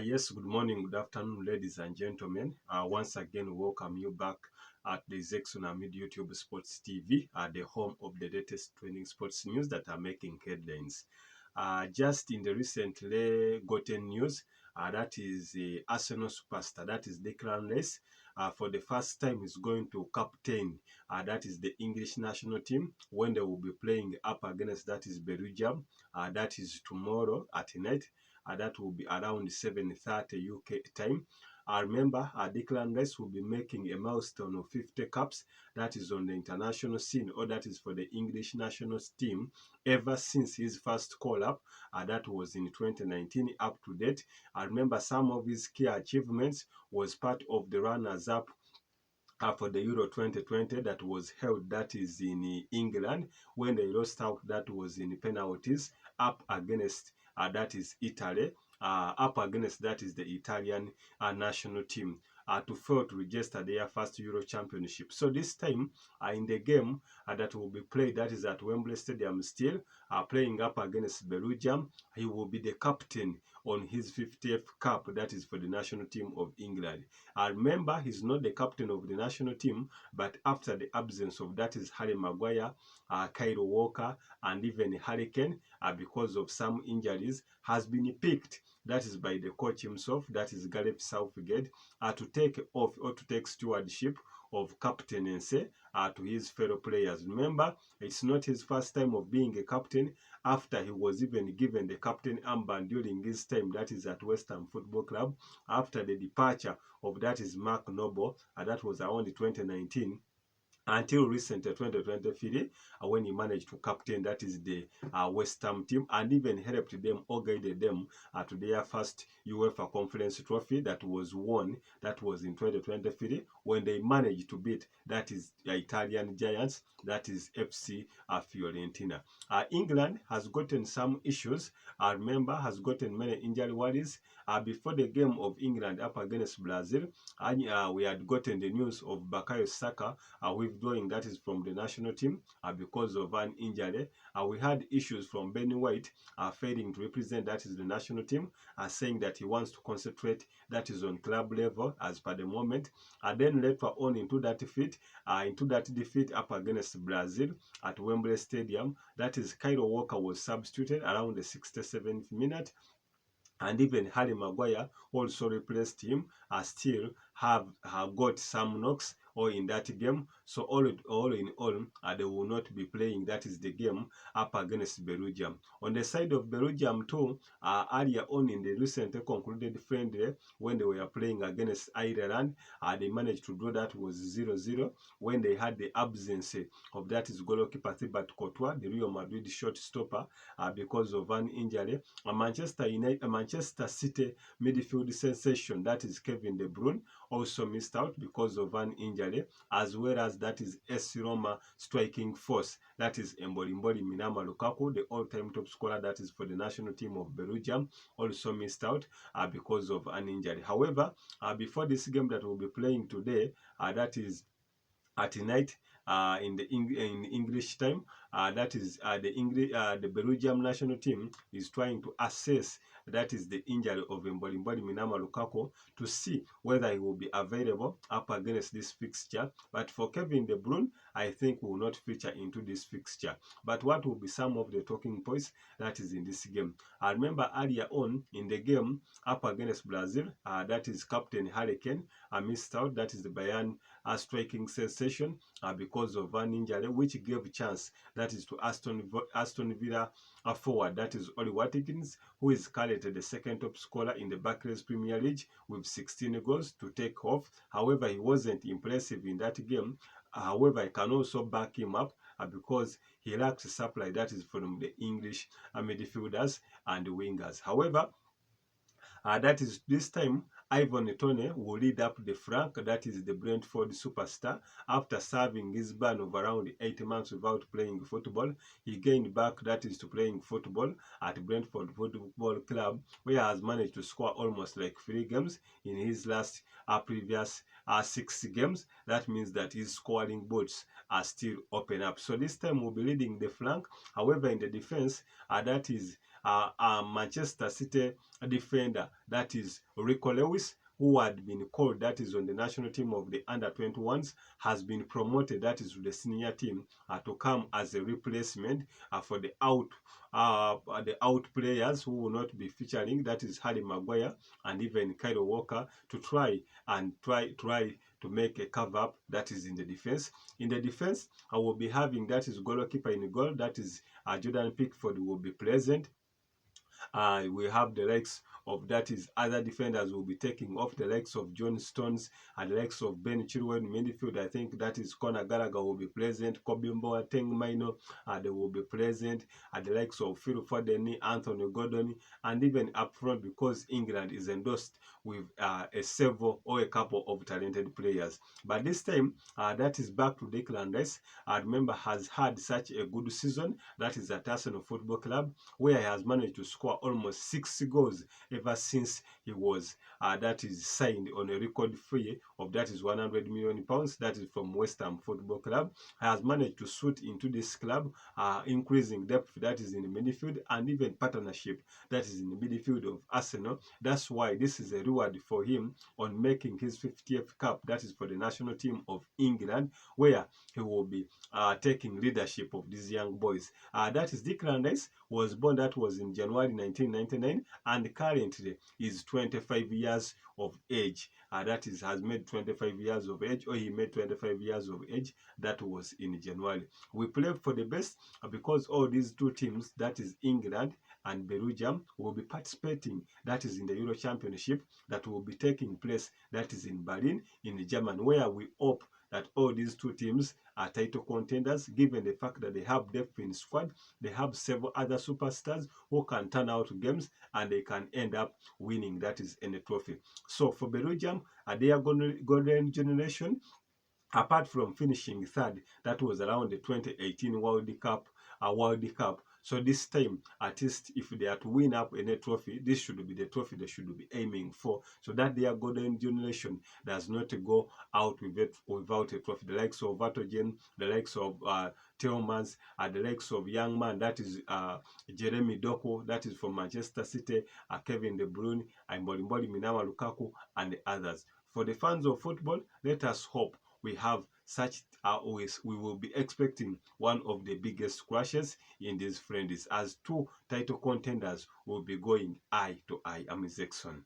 Yes, good morning, good afternoon, ladies and gentlemen. Once again, welcome you back at the Zexuna YouTube Sports TV, the home of the latest training sports news that are making headlines. Just in the recently gotten news, that is the Arsenal superstar, that is Declan Rice, for the first time is going to captain, that is the English national team, when they will be playing up against, that is Belgium, that is tomorrow at night. That will be around 7:30 UK time. I remember Declan Rice will be making a milestone of 50 caps. That is on the international scene, or that is for the English national team, ever since his first call-up. That was in 2019 up to date. I remember some of his key achievements was part of the runners-up for the Euro 2020 that was held, that is in England, when they lost out, that was in penalties, up against that is Italy, up against that is the Italian national team, to fail to register their first Euro championship. So this time in the game that will be played, that is at Wembley Stadium still, playing up against Belgium, he will be the captain on his 50th cap, that is for the national team of England. I remember he's not the captain of the national team, but after the absence of, that is Harry Maguire, Kyle Walker, and even Harry Kane, because of some injuries, has been picked, that is by the coach himself, that is Gareth Southgate, to take off or to take stewardship of captaincy to his fellow players. Remember, it's not his first time of being a captain, after he was even given the captain armband during his time, that is at West Ham Football Club, after the departure of, that is Mark Noble, and that was around 2019 until recent 2023, when he managed to captain, that is the West Ham team, and even helped them or guided them to their first UEFA Conference Trophy that was won, that was in 2023, when they managed to beat, that is the Italian giants, that is FC Fiorentina. England has gotten some issues. Remember, has gotten many injury worries. Before the game of England up against Brazil, we had gotten the news of Bukayo Saka withdrawing, that is from the national team, because of an injury. We had issues from Benny White failing to represent, that is the national team, saying that he wants to concentrate, that is on club level as per the moment. Then later on into that defeat up against Brazil at Wembley Stadium, that is Kyle Walker was substituted around the 67th minute, and even Harry Maguire also replaced him, still have got some knocks or in that game. So all in all, they will not be playing, that is the game up against Belgium. On the side of Belgium too, earlier on in the recently concluded friendly, when they were playing against Ireland, they managed to draw, that was 0-0, when they had the absence of, that is goalkeeper Thibaut Courtois, the Real Madrid shot stopper, because of an injury. Manchester City midfield sensation, that is Kevin De Bruyne, also missed out because of an injury, as well as, that is AS Roma striking force, that is Mboli Minama Lukaku, the all-time top scorer, that is for the national team of Belgium, also missed out because of an injury. However, before this game that we'll be playing today, that is at night, in English time, that is the Belgium national team is trying to assess, that is the injury of Mboli Minama Lukaku, to see whether he will be available up against this fixture. But for Kevin De Bruyne, I think will not feature into this fixture. But what will be some of the talking points that is in this game? I remember earlier on in the game up against Brazil, that is Captain Harry Kane missed out, that is the Bayern striking sensation, because of an injury, which gave chance, that is to Aston Villa forward, that is Oli Watkins, who is currently the second top scorer in the Barclays Premier League with 16 goals, to take off. However, he wasn't impressive in that game. However, I can also back him up because he lacks supply, that is from the English midfielders and wingers. However, that is this time Ivan Toney will lead up the flank, that is the Brentford superstar. After serving his ban of around 8 months without playing football, he gained back, that is to playing football at Brentford Football Club, where he has managed to score almost like 3 games in his last previous 6 games. That means that his scoring boats are still open up. So this time we'll be leading the flank. However, in the defense, that is Manchester City defender, that is Rico Lewis, who had been called, that is on the national team of the under-21s, has been promoted, that is to the senior team, to come as a replacement for the out players who will not be featuring, that is Harry Maguire and even Kyle Walker, to try to make a cover up, that is in the defense. In the defense, I will be having, that is goalkeeper in goal, that is Jordan Pickford will be present. We have the likes of, that is other defenders will be taking off, the likes of John Stones and the likes of Ben Chilwell in midfield. I think that is Conor Gallagher will be present, Kobe Boateng Minor, they will be present, and the likes of Phil Foden, Anthony Gordon, and even up front, because England is endorsed with a several or a couple of talented players. But this time, that is back to Declan Rice. I remember has had such a good season, that is at Arsenal Football Club, where he has managed to score almost 6 goals ever since he was that is signed on a record fee of, that is 100 million pounds, that is from West Ham Football Club. He has managed to suit into this club, increasing depth, that is in the midfield, and even partnership, that is in the midfield of Arsenal. That's why this is a reward for him on making his 50th cap, that is for the national team of England, where he will be taking leadership of these young boys. That is Declan Rice, was born, that was in January 1999, and currently is 25 years of age. That is, has made 25 years of age, or he made 25 years of age. That was in January. We play for the best because all these two teams, that is England and Belgium, will be participating, that is in the Euro Championship that will be taking place, that is in Berlin in Germany, where we hope that all these two teams are title contenders, given the fact that they have depth in squad, they have several other superstars who can turn out games, and they can end up winning, that is any trophy. So for Belgium, their golden generation, apart from finishing third, that was around the 2018 World Cup. So this time, at least if they are to win up any trophy, this should be the trophy they should be aiming for, so that their golden generation does not go out without a trophy. The likes of Vatogen, the likes of Tillmans, and the likes of young man, that is Jeremy Doku, that is from Manchester City, Kevin De Bruyne, and Mbolimboli Minama Lukaku, and the others. For the fans of football, let us hope we have such we will be expecting one of the biggest crashes in these friendlies, as two title contenders will be going eye to eye. I'm Jackson.